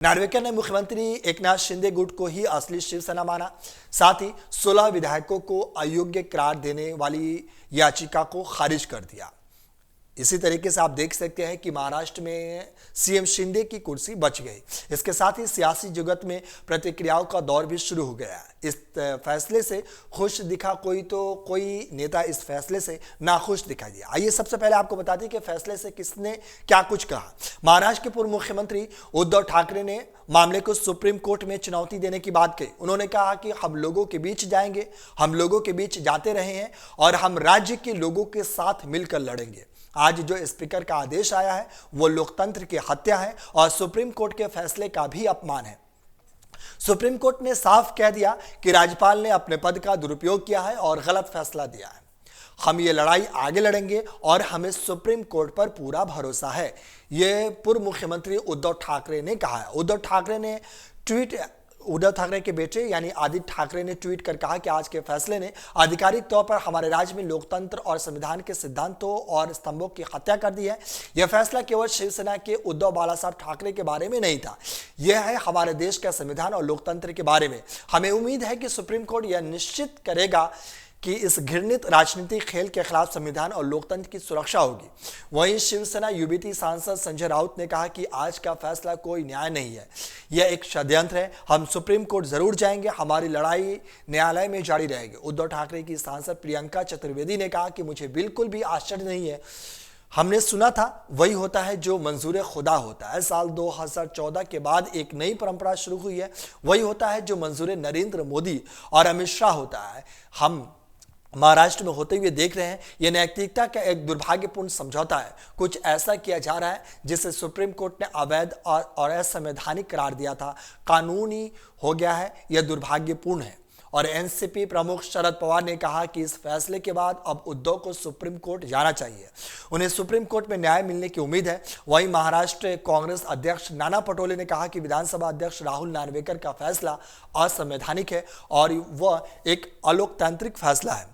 नार्वेकर ने मुख्यमंत्री एकनाथ शिंदे गुट को ही असली शिवसेना माना। साथ ही 16 विधायकों को अयोग्य करार देने वाली याचिका को खारिज कर दिया। इसी तरीके से आप देख सकते हैं कि महाराष्ट्र में सीएम शिंदे की कुर्सी बच गई। इसके साथ ही सियासी जगत में प्रतिक्रियाओं का दौर भी शुरू हो गया। इस फैसले से खुश दिखा कोई तो कोई नेता इस फैसले से नाखुश दिखाई दिया। आइए सबसे पहले आपको बता दें कि फैसले से किसने क्या कुछ कहा। महाराष्ट्र के पूर्व मुख्यमंत्री उद्धव ठाकरे ने मामले को सुप्रीम कोर्ट में चुनौती देने की बात कही। उन्होंने कहा कि हम लोगों के बीच जाएंगे, हम लोगों के बीच जाते रहे हैं और हम राज्य के लोगों के साथ मिलकर लड़ेंगे। आज जो स्पीकर का आदेश आया है वो लोकतंत्र की हत्या है और सुप्रीम कोर्ट के फैसले का भी अपमान है। सुप्रीम कोर्ट ने साफ कह दिया कि राज्यपाल ने अपने पद का दुरुपयोग किया है और गलत फैसला दिया है। हम ये लड़ाई आगे लड़ेंगे और हमें सुप्रीम कोर्ट पर पूरा भरोसा है, ये पूर्व मुख्यमंत्री उद्धव ठाकरे ने कहा है। उद्धव ठाकरे के बेटे यानी आदित्य ठाकरे ने ट्वीट कर कहा कि आज के फैसले ने आधिकारिक तौर पर हमारे राज्य में लोकतंत्र और संविधान के सिद्धांतों और स्तंभों की हत्या कर दी है। यह फैसला केवल शिवसेना के उद्धव बाला साहब ठाकरे के बारे में नहीं था, यह है हमारे देश का संविधान और लोकतंत्र के बारे में। हमें उम्मीद है कि सुप्रीम कोर्ट यह निश्चित करेगा कि इस घृणित राजनीतिक खेल के खिलाफ संविधान और लोकतंत्र की सुरक्षा होगी। वहीं शिवसेना यूबीटी सांसद संजय राउत ने कहा कि आज का फैसला कोई न्याय नहीं है, यह एक षड्यंत्र है। हम सुप्रीम कोर्ट जरूर जाएंगे, हमारी लड़ाई न्यायालय में जारी रहेगी। उद्धव ठाकरे की सांसद प्रियंका चतुर्वेदी ने कहा कि मुझे बिल्कुल भी आश्चर्य नहीं है, हमने सुना था वही होता है जो मंजूर खुदा होता है। साल 2014 के बाद एक नई परंपरा शुरू हुई है, वही होता है जो मंजूर नरेंद्र मोदी और अमित शाह होता है। हम महाराष्ट्र में होते हुए देख रहे हैं, यह नैतिकता का एक दुर्भाग्यपूर्ण समझौता है। कुछ ऐसा किया जा रहा है जिसे सुप्रीम कोर्ट ने अवैध और असंवैधानिक करार दिया था, कानूनी हो गया है, यह दुर्भाग्यपूर्ण है। और एनसीपी प्रमुख शरद पवार ने कहा कि इस फैसले के बाद अब उद्धव को सुप्रीम कोर्ट जाना चाहिए, उन्हें सुप्रीम कोर्ट में न्याय मिलने की उम्मीद है। वहीं महाराष्ट्र कांग्रेस अध्यक्ष नाना पटोले ने कहा कि विधानसभा अध्यक्ष राहुल नार्वेकर का फैसला असंवैधानिक है और वह एक अलोकतांत्रिक फैसला है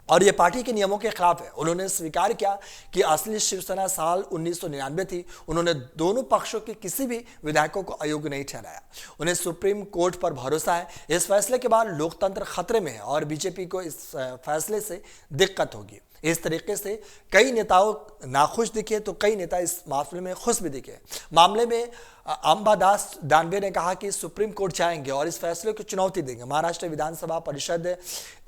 और यह पार्टी के नियमों के खिलाफ है। उन्होंने स्वीकार किया कि असली शिवसेना साल 1999 थी। उन्होंने दोनों पक्षों के किसी भी विधायकों को अयोग्य नहीं ठहराया। उन्हें सुप्रीम कोर्ट पर भरोसा है। इस फैसले के बाद लोकतंत्र खतरे में है और बीजेपी को इस फैसले से दिक्कत होगी। इस तरीके से कई नेताओं नाखुश दिखे तो कई नेता इस मामले में खुश भी दिखे। मामले में अंबादास दानवे ने कहा कि सुप्रीम कोर्ट जाएंगे और इस फैसले को चुनौती देंगे। महाराष्ट्र विधानसभा परिषद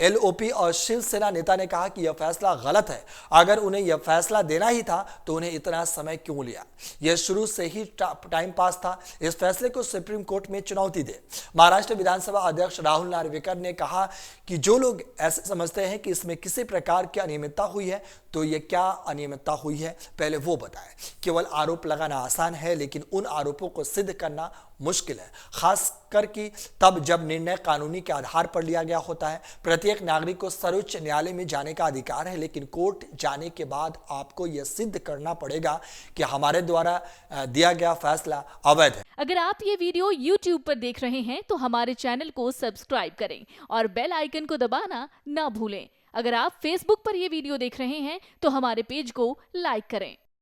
एलओपी और शिवसेना नेता ने कहा कि यह फैसला गलत है। अगर उन्हें यह फैसला देना ही था तो उन्हें इतना समय क्यों लिया, यह शुरू से ही टाइम पास था। इस फैसले को सुप्रीम कोर्ट में चुनौती दे। महाराष्ट्र विधानसभा अध्यक्ष राहुल नार्वेकर ने कहा कि जो लोग ऐसे समझते हैं कि इसमें किसी प्रकार की अनियमितता हुई है तो ये क्या अनियमितता हुई है पहले वो बताएं। केवल आरोप लगाना आसान है लेकिन उन आरोपों को सिद्ध करना मुश्किल है, खास करके तब जब निर्णय कानूनी के आधार पर लिया गया होता है। प्रत्येक नागरिक को सर्वोच्च न्यायालय में जाने का अधिकार है, लेकिन कोर्ट जाने के बाद आपको यह सिद्ध करना पड़ेगा कि हमारे द्वारा दिया गया फैसला अवैध है। अगर आप ये वीडियो YouTube पर देख रहे हैं तो हमारे चैनल को सब्सक्राइब करें और बेल आइकन को दबाना ना भूलें। अगर आप Facebook पर ये वीडियो देख रहे हैं तो हमारे पेज को लाइक करें।